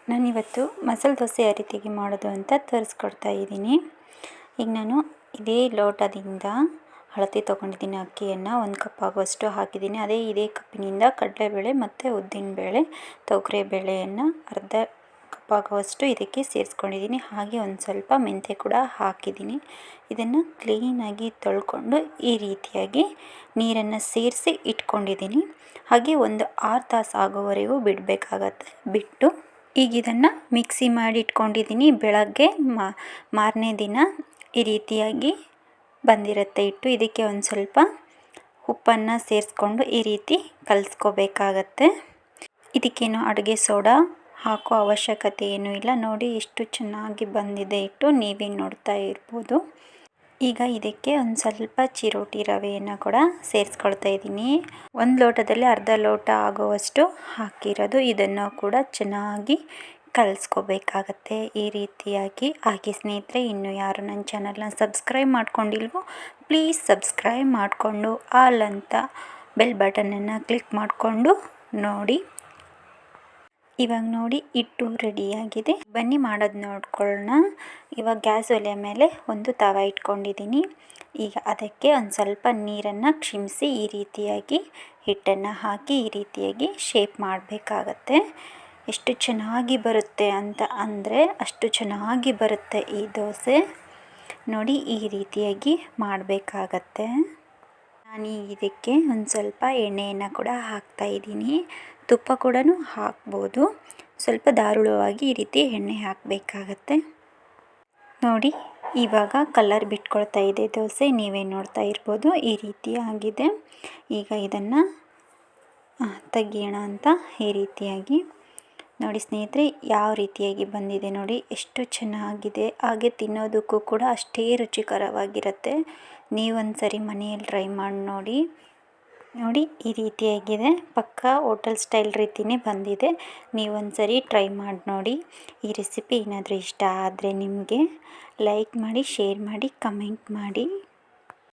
ನಾನಿವತ್ತು ಮಸಾಲೆ ದೋಸೆ ಯಾವ ರೀತಿಯಾಗಿ ಮಾಡೋದು ಅಂತ ತೋರಿಸ್ಕೊಡ್ತಾ ಇದ್ದೀನಿ. ಈಗ ನಾನು ಇದೇ ಲೋಟದಿಂದ ಅಳತೆ ತೊಗೊಂಡಿದ್ದೀನಿ. ಅಕ್ಕಿಯನ್ನು 1 ಕಪ್ ಆಗುವಷ್ಟು ಹಾಕಿದ್ದೀನಿ. ಇದೇ ಕಪ್ಪಿನಿಂದ ಕಡಲೆಬೇಳೆ ಮತ್ತು ಉದ್ದಿನಬೇಳೆ, ತೊಗರಿಬೇಳೆಯನ್ನು ಅರ್ಧ ಕಪ್ ಆಗುವಷ್ಟು ಇದಕ್ಕೆ ಸೇರಿಸ್ಕೊಂಡಿದ್ದೀನಿ. ಹಾಗೆ ಒಂದು ಸ್ವಲ್ಪ ಮೆಂತ್ಯ ಕೂಡ ಹಾಕಿದ್ದೀನಿ. ಇದನ್ನು ಕ್ಲೀನಾಗಿ ತೊಳ್ಕೊಂಡು ಈ ರೀತಿಯಾಗಿ ನೀರನ್ನು ಸೇರಿಸಿ ಇಟ್ಕೊಂಡಿದ್ದೀನಿ. ಹಾಗೆ ಒಂದು 6 ತಾಸು ಆಗೋವರೆಗೂ ಬಿಡಬೇಕಾಗತ್ತೆ. ಬಿಟ್ಟು ಈಗ ಇದನ್ನು ಮಿಕ್ಸಿ ಮಾಡಿ ಇಟ್ಕೊಂಡಿದ್ದೀನಿ. ಬೆಳಗ್ಗೆ ಮಾರನೇ ದಿನ ಈ ರೀತಿಯಾಗಿ ಬಂದಿರುತ್ತೆ ಹಿಟ್ಟು. ಇದಕ್ಕೆ ಒಂದು ಸ್ವಲ್ಪ ಉಪ್ಪನ್ನು ಸೇರಿಸ್ಕೊಂಡು ಈ ರೀತಿ ಕಲಿಸ್ಕೋಬೇಕಾಗತ್ತೆ. ಇದಕ್ಕೇನು ಅಡುಗೆ ಸೋಡಾ ಹಾಕೋ ಅವಶ್ಯಕತೆ ಏನೂ ಇಲ್ಲ. ನೋಡಿ ಎಷ್ಟು ಚೆನ್ನಾಗಿ ಬಂದಿದೆ ಹಿಟ್ಟು, ನೀವೇ ನೋಡ್ತಾ ಇರ್ಬೋದು. ಈಗ ಇದಕ್ಕೆ ಒಂದು ಸ್ವಲ್ಪ ಚಿರೋಟಿ ರವೆಯನ್ನು ಕೂಡ ಸೇರಿಸ್ಕೊಳ್ತಾ ಇದ್ದೀನಿ. 1 ಲೋಟದಲ್ಲಿ ಅರ್ಧ ಲೋಟ ಆಗುವಷ್ಟು ಹಾಕಿರೋದು. ಇದನ್ನು ಕೂಡ ಚೆನ್ನಾಗಿ ಕಲಿಸ್ಕೋಬೇಕಾಗತ್ತೆ ಈ ರೀತಿಯಾಗಿ. ಹಾಗೆ ಸ್ನೇಹಿತರೆ, ಇನ್ನೂ ಯಾರು ನನ್ನ ಚಾನಲ್ನ ಸಬ್ಸ್ಕ್ರೈಬ್ ಮಾಡ್ಕೊಂಡಿಲ್ವೋ ಪ್ಲೀಸ್ ಸಬ್ಸ್ಕ್ರೈಬ್ ಮಾಡಿಕೊಂಡು ಆಲ್ ಅಂತ ಬೆಲ್ ಬಟನನ್ನು ಕ್ಲಿಕ್ ಮಾಡಿಕೊಂಡು ನೋಡಿ. ಇವಾಗ ನೋಡಿ ಹಿಟ್ಟು ರೆಡಿಯಾಗಿದೆ. ಬನ್ನಿ ಮಾಡೋದು ನೋಡ್ಕೊಳ್ಳೋಣ. ಇವಾಗ ಗ್ಯಾಸ್ ಒಲೆ ಮೇಲೆ ಒಂದು ತವ ಇಟ್ಕೊಂಡಿದ್ದೀನಿ. ಈಗ ಅದಕ್ಕೆ ಒಂದು ಸ್ವಲ್ಪ ನೀರನ್ನು ಚಿಮ್ಮಿಸಿ ಈ ರೀತಿಯಾಗಿ ಹಿಟ್ಟನ್ನು ಹಾಕಿ ಈ ರೀತಿಯಾಗಿ ಶೇಪ್ ಮಾಡಬೇಕಾಗತ್ತೆ. ಎಷ್ಟು ಚೆನ್ನಾಗಿ ಬರುತ್ತೆ ಅಂತ ಅಂದರೆ ಅಷ್ಟು ಚೆನ್ನಾಗಿ ಬರುತ್ತೆ ಈ ದೋಸೆ. ನೋಡಿ ಈ ರೀತಿಯಾಗಿ ಮಾಡಬೇಕಾಗತ್ತೆ. ನಾನು ಇದಕ್ಕೆ ಒಂದು ಸ್ವಲ್ಪ ಎಣ್ಣೆಯನ್ನು ಕೂಡ ಹಾಕ್ತಾಯಿದ್ದೀನಿ. ತುಪ್ಪ ಕೂಡ ಹಾಕ್ಬೋದು. ಸ್ವಲ್ಪ ಧಾರಾಳವಾಗಿ ಈ ರೀತಿ ಎಣ್ಣೆ ಹಾಕಬೇಕಾಗತ್ತೆ. ನೋಡಿ ಇವಾಗ ಕಲರ್ ಬಿಟ್ಕೊಳ್ತಾ ಇದೆ ದೋಸೆ, ನೀವೇ ನೋಡ್ತಾ ಇರ್ಬೋದು. ಈ ರೀತಿ ಆಗಿದೆ. ಈಗ ಇದನ್ನು ತೆಗಿಯೋಣ ಅಂತ ಈ ರೀತಿಯಾಗಿ ನೋಡಿ ಸ್ನೇಹಿತರೆ, ಯಾವ ರೀತಿಯಾಗಿ ಬಂದಿದೆ ನೋಡಿ, ಎಷ್ಟು ಚೆನ್ನಾಗಿದೆ. ಹಾಗೆ ತಿನ್ನೋದಕ್ಕೂ ಕೂಡ ಅಷ್ಟೇ ರುಚಿಕರವಾಗಿರುತ್ತೆ. ನೀವೊಂದು ಸರಿ ಮನೆಯಲ್ಲಿ ಟ್ರೈ ಮಾಡಿ ನೋಡಿ. ನೋಡಿ ಈ ರೀತಿಯಾಗಿದೆ. ಪಕ್ಕಾ ಹೋಟೆಲ್ ಸ್ಟೈಲ್ ರೀತಿಯೇ ಬಂದಿದೆ. ನೀವೊಂದು ಸರಿ ಟ್ರೈ ಮಾಡಿ ನೋಡಿ. ಈ ರೆಸಿಪಿ ಏನಾದರೂ ಇಷ್ಟ ಆದರೆ ನಿಮಗೆ ಲೈಕ್ ಮಾಡಿ, ಶೇರ್ ಮಾಡಿ, ಕಮೆಂಟ್ ಮಾಡಿ.